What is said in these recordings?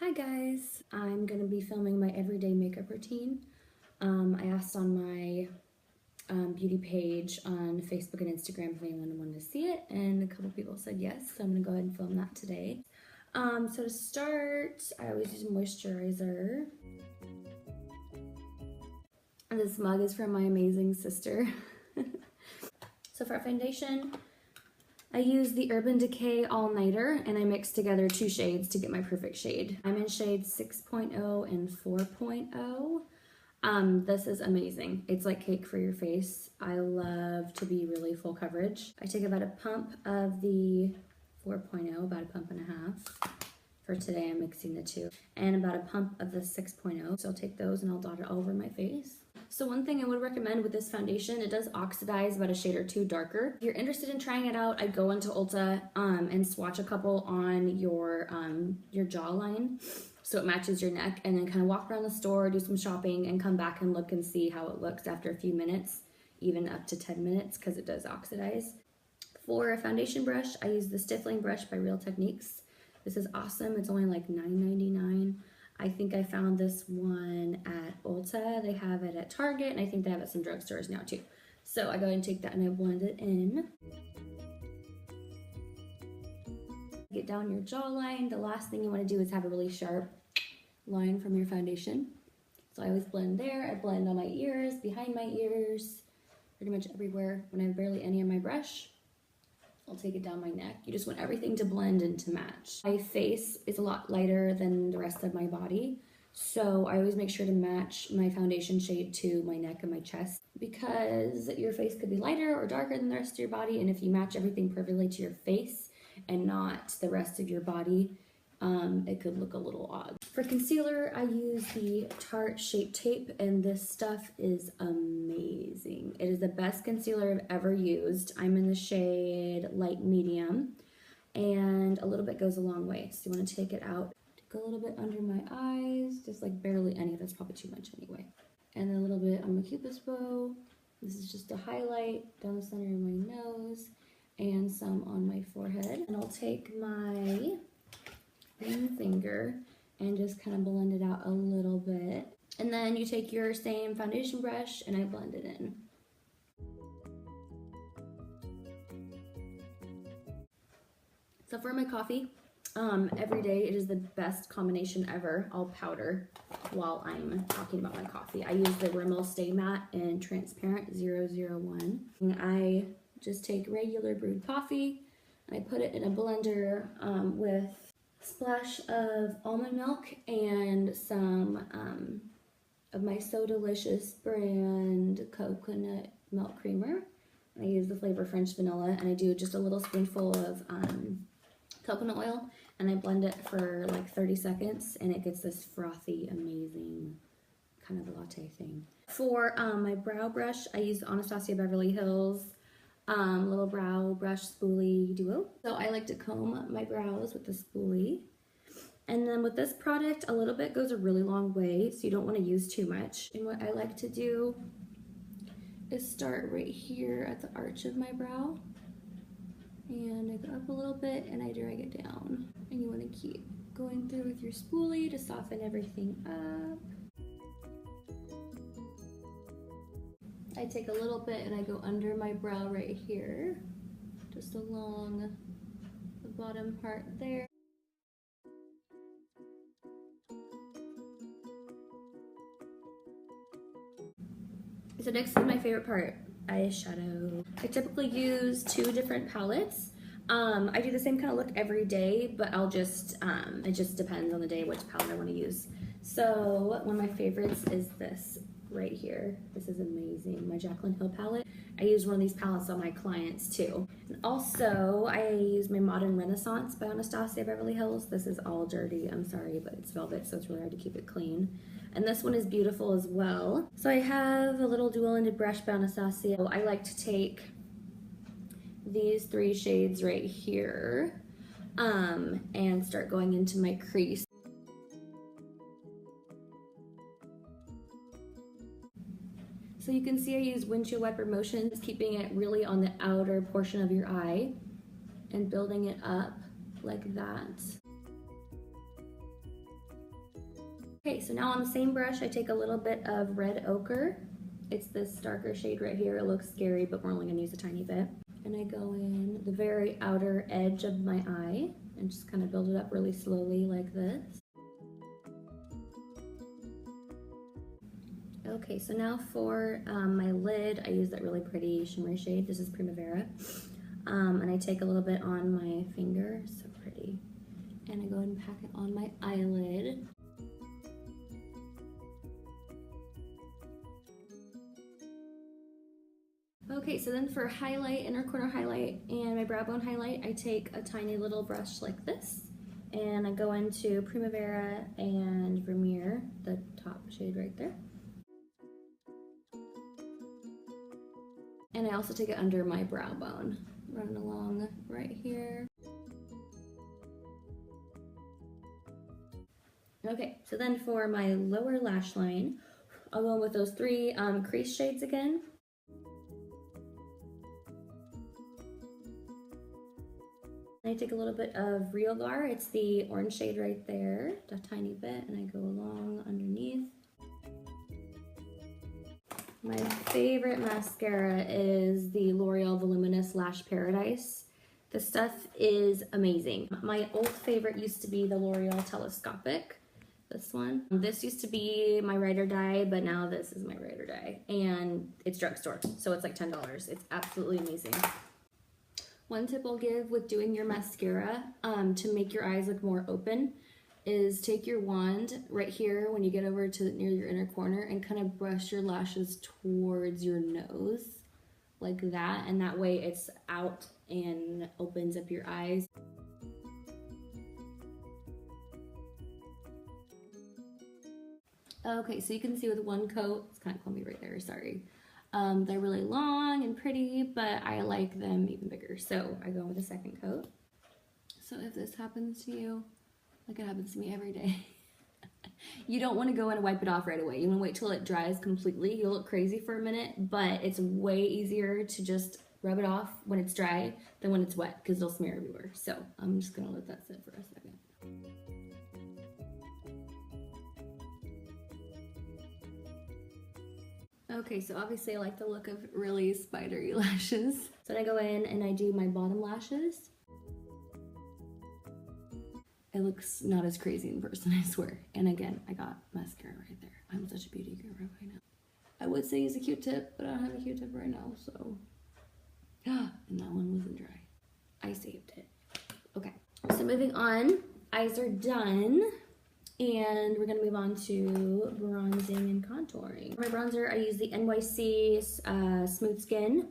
Hi guys, I'm gonna be filming my everyday makeup routine. I asked on my beauty page on Facebook and Instagram if anyone wanted to see it, and a couple people said yes, so I'm gonna go ahead and film that today. So to start, I always use moisturizer. And this mug is from my amazing sister. So for foundation, I use the Urban Decay All Nighter, and I mix together two shades to get my perfect shade. I'm in shades 6.0 and 4.0. This is amazing. It's like cake for your face. I love to be really full coverage. I take about a pump of the 4.0, about a pump and a half. For today, I'm mixing the two. And about a pump of the 6.0. So I'll take those and I'll dot it all over my face. So one thing I would recommend with this foundation, it does oxidize about a shade or two darker. If you're interested in trying it out, I'd go into Ulta and swatch a couple on your jawline so it matches your neck, and then kind of walk around the store, do some shopping, and come back and look and see how it looks after a few minutes, even up to 10 minutes, because it does oxidize. For a foundation brush, I use the Stiffling brush by Real Techniques. This is awesome. It's only like $9.99. I think I found this one at Ulta. They have it at Target, and I think they have it at some drugstores now too. So I go ahead and take that and I blend it in. Get down your jawline. The last thing you want to do is have a really sharp line from your foundation. So I always blend there. I blend on my ears, behind my ears, pretty much everywhere. When I have barely any on my brush, I'll take it down my neck. You just want everything to blend and to match. My face is a lot lighter than the rest of my body, so I always make sure to match my foundation shade to my neck and my chest, because your face could be lighter or darker than the rest of your body, and if you match everything perfectly to your face and not the rest of your body, it could look a little odd. For concealer, I use the Tarte Shape Tape, and this stuff is amazing. It is the best concealer I've ever used. I'm in the shade Light Medium, and a little bit goes a long way. So you want to take it out, go a little bit under my eyes, just like barely any. That's probably too much anyway. And then a little bit on my cupid's bow. This is just a highlight down the center of my nose, and some on my forehead. And I'll take my ring finger and just kind of blend it out a little bit. And then you take your same foundation brush and I blend it in. So for my coffee, every day it is the best combination ever. I'll powder while I'm talking about my coffee. I use the Rimmel Stay Matte in Transparent 001. And I just take regular brewed coffee and I put it in a blender with splash of almond milk and some of my So Delicious brand coconut milk creamer. I use the flavor French vanilla, and I do just a little spoonful of coconut oil, and I blend it for like 30 seconds, and it gets this frothy, amazing kind of latte thing. For my brow brush, I use Anastasia Beverly Hills little brow brush spoolie duo. So I like to comb my brows with the spoolie. And then with this product, a little bit goes a really long way, so you don't want to use too much. And what I like to do is start right here at the arch of my brow. And I go up a little bit and I drag it down. And you want to keep going through with your spoolie to soften everything up. I take a little bit and I go under my brow right here, just along the bottom part there. So next is my favorite part, eyeshadow. I typically use two different palettes. I do the same kind of look every day, but I'll just, it just depends on the day which palette I want to use. So one of my favorites is this right here. This is amazing, my Jaclyn Hill palette. I use one of these palettes on my clients too. And also I use my Modern Renaissance by Anastasia Beverly Hills. This is all dirty, I'm sorry, but it's velvet, so it's really hard to keep it clean. And this one is beautiful as well. So I have a little dual-ended brush by Anastasia. I like to take these three shades right here and start going into my crease. So you can see I use windshield wiper motions, keeping it really on the outer portion of your eye and building it up like that. Okay, so now on the same brush, I take a little bit of red ochre. It's this darker shade right here. It looks scary, but we're only gonna use a tiny bit. And I go in the very outer edge of my eye and just kind of build it up really slowly like this. Okay, so now for my lid, I use that really pretty shimmery shade. This is Primavera. And I take a little bit on my finger, so pretty. And I go ahead and pack it on my eyelid. Okay, so then for highlight, inner corner highlight, and my brow bone highlight, I take a tiny little brush like this, and I go into Primavera and Vermeer, the top shade right there. And I also take it under my brow bone, running along right here. Okay, so then for my lower lash line, I'll go in with those three crease shades again. I take a little bit of Real Gar, it's the orange shade right there, a tiny bit, and I go along underneath. My favorite mascara is the L'Oreal Voluminous Lash Paradise. This stuff is amazing. My old favorite used to be the L'Oreal Telescopic, this one. This used to be my ride or die, but now this is my ride or die. And it's drugstore, so it's like $10. It's absolutely amazing. One tip I'll give with doing your mascara to make your eyes look more open is take your wand right here when you get over to near your inner corner and kind of brush your lashes towards your nose like that, and that way it's out and opens up your eyes. Okay, so you can see with one coat, it's kind of clumpy right there, sorry. They're really long and pretty, but I like them even bigger. So I go with a second coat. So if this happens to you, like it happens to me every day, you don't want to go in and wipe it off right away. You want to wait till it dries completely. You'll look crazy for a minute, but it's way easier to just rub it off when it's dry than when it's wet because it'll smear everywhere. So I'm just gonna let that sit for a second. Okay, so obviously I like the look of really spidery lashes. So then I go in and I do my bottom lashes. It looks not as crazy in person, I swear. And again, I got mascara right there. I'm such a beauty guru right now. I would say use a Q-tip, but I don't have a Q-tip right now, so. And that one wasn't dry. I saved it. Okay, so moving on, eyes are done. And we're gonna move on to bronzing and contouring. For my bronzer, I use the NYX Smooth Skin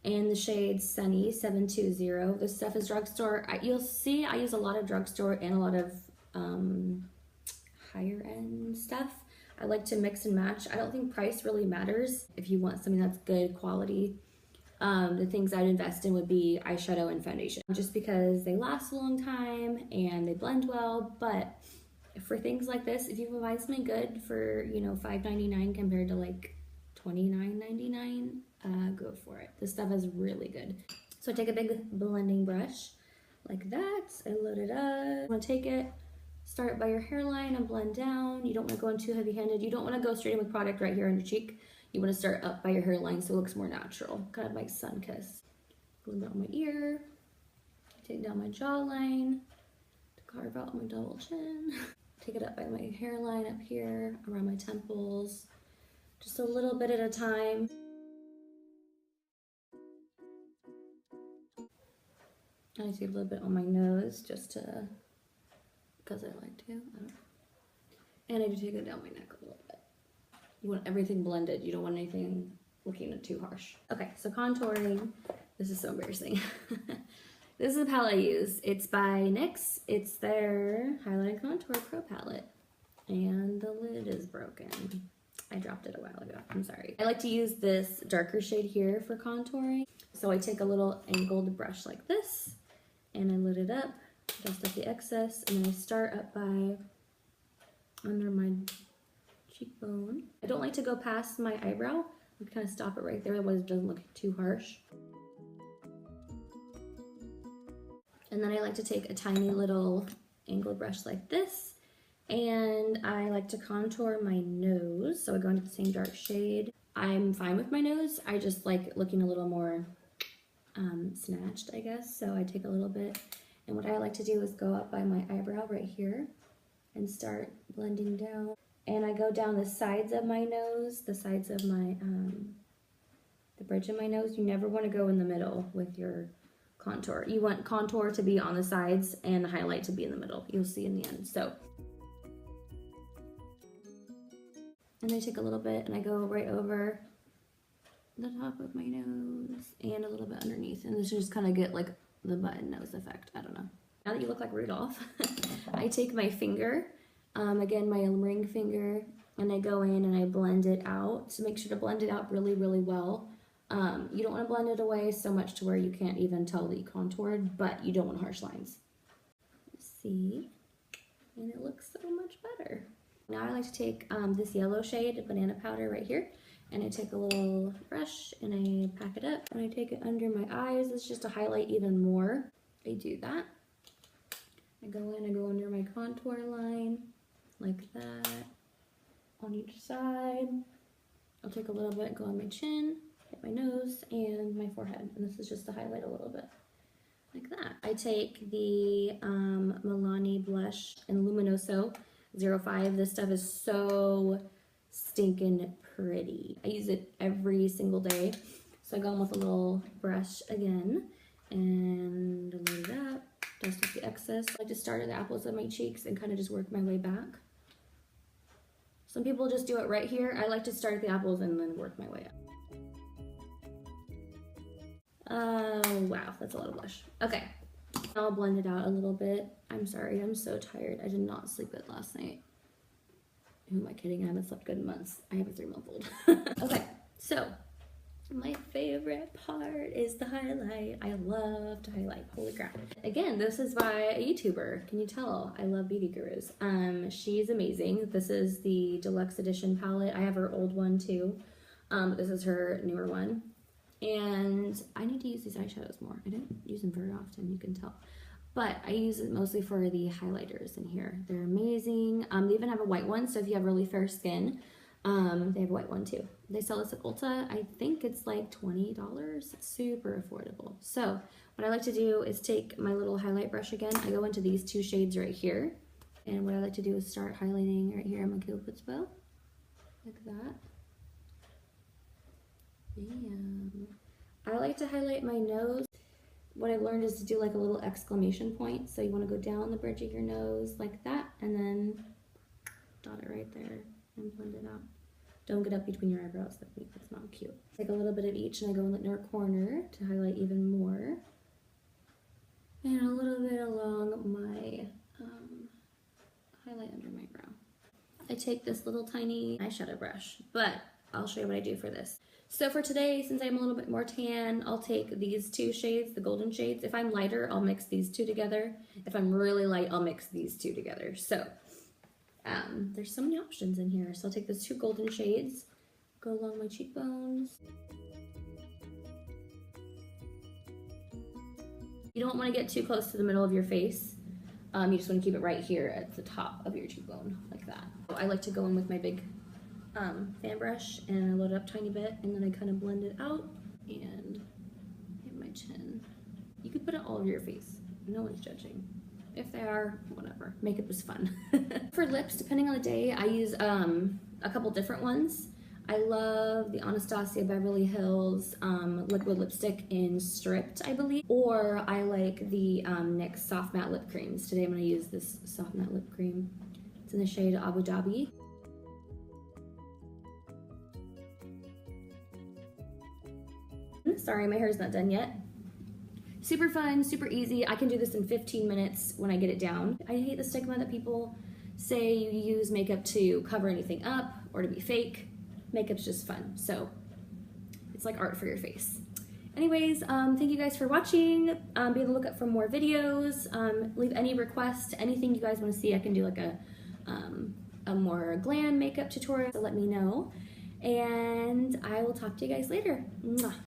in the shade Sunny 720. This stuff is drugstore. You'll see I use a lot of drugstore and a lot of higher end stuff. I like to mix and match. I don't think price really matters if you want something that's good quality. The things I'd invest in would be eyeshadow and foundation, just because they last a long time and they blend well. But for things like this, if you can find something good for, you know, $5.99 compared to like $29.99, go for it. This stuff is really good. So I take a big blending brush like that. I load it up. You want to take it, start by your hairline and blend down. You don't want to go in too heavy-handed. You don't want to go straight in with product right here on your cheek. You want to start up by your hairline so it looks more natural, kind of like sun kiss. A little bit on my ear. Take down my jawline to carve out my double chin. Take it up by my hairline up here, around my temples, just a little bit at a time. I take a little bit on my nose just to, because I like to. And I do take it down my neck a little bit. You want everything blended. You don't want anything looking too harsh. Okay, so contouring. This is so embarrassing. This is the palette I use. It's by NYX. It's their Highlight and Contour Pro Palette. And the lid is broken. I dropped it a while ago. I'm sorry. I like to use this darker shade here for contouring. So I take a little angled brush like this, and I lit it up, dust up the excess, and then I start up by under my cheekbone. I don't like to go past my eyebrow. I kind of stop it right there, otherwise it doesn't look too harsh. And then I like to take a tiny little angled brush like this And I like to contour my nose, so I go into the same dark shade. I'm fine with my nose. I just like looking a little more snatched, I guess. So I take a little bit, and what I like to do is go up by my eyebrow right here and start blending down. And I go down the sides of my nose, the sides of my, the bridge of my nose. You never want to go in the middle with your contour. You want contour to be on the sides and the highlight to be in the middle. You'll see in the end. So, and I take a little bit and I go right over the top of my nose and a little bit underneath. And this just kind of get like the button nose effect. I don't know. Now that you look like Rudolph, I take my finger, again, my ring finger, and I go in and I blend it out. So make sure to blend it out really, really well. You don't want to blend it away so much to where you can't even tell that you contoured, but you don't want harsh lines. See? And it looks so much better. Now I like to take this yellow shade, banana powder right here, and I take a little brush and I pack it up and I take it under my eyes. It's just to highlight even more. I do that. I go in, I go under my contour line like that on each side. I'll take a little bit, go on my chin, hit my nose and my forehead. And this is just to highlight a little bit like that. I take the Milani blush in Luminoso 05. This stuff is so stinking pretty. I use it every single day. So I go in with a little brush again and load it up, dust off the excess. I like to start at the apples of my cheeks and kind of just work my way back. Some people just do it right here. I like to start at the apples and then work my way up. Oh, wow, that's a lot of blush. Okay, I'll blend it out a little bit. I'm sorry, I'm so tired. I did not sleep good last night. Who am I kidding? I haven't slept good in months. I have a 3-month-old. Okay, so my favorite part is the highlight. I love to highlight, holy crap. Again, this is by a YouTuber. Can you tell? I love Beauty Gurus. She's amazing. This is the deluxe edition palette. I have her old one too. This is her newer one. And I need to use these eyeshadows more. I don't use them very often, you can tell. But I use it mostly for the highlighters in here. They're amazing. They even have a white one, so if you have really fair skin, they have a white one too. They sell this at Ulta. I think it's like $20. Super affordable. So what I like to do is take my little highlight brush again. I go into these 2 shades right here. And what I like to do is start highlighting right here on my Cupid's bow. Like that. Bam. I like to highlight my nose. What I've learned is to do like a little exclamation point. So you want to go down the bridge of your nose like that and then dot it right there and blend it out. Don't get up between your eyebrows. That's not cute. Take a little bit of each and I go in the inner corner to highlight even more. And a little bit along my highlight under my brow. I take this little tiny eyeshadow brush, but I'll show you what I do for this. So for today, since I'm a little bit more tan, I'll take these 2 shades, the golden shades. If I'm lighter, I'll mix these 2 together. If I'm really light, I'll mix these 2 together. So there's so many options in here. So I'll take those 2 golden shades, go along my cheekbones. You don't want to get too close to the middle of your face. You just want to keep it right here at the top of your cheekbone, like that. So I like to go in with my big fan brush and I load it up a tiny bit and then I kind of blend it out and hit my chin. You could put it all over your face. No one's judging. If they are, whatever. Makeup is fun. For lips, depending on the day, I use a couple different ones. I love the Anastasia Beverly Hills liquid lipstick in Stripped, I believe. Or I like the NYX Soft Matte Lip Creams. Today I'm going to use this Soft Matte Lip Cream. It's in the shade Abu Dhabi. Sorry, my hair's not done yet. Super fun, super easy. I can do this in 15 minutes when I get it down. I hate the stigma that people say you use makeup to cover anything up or to be fake. Makeup's just fun, so it's like art for your face. Anyways, thank you guys for watching. Be on the lookout for more videos. Leave any requests, anything you guys want to see. I can do like a more glam makeup tutorial, so let me know. And I will talk to you guys later. Mwah.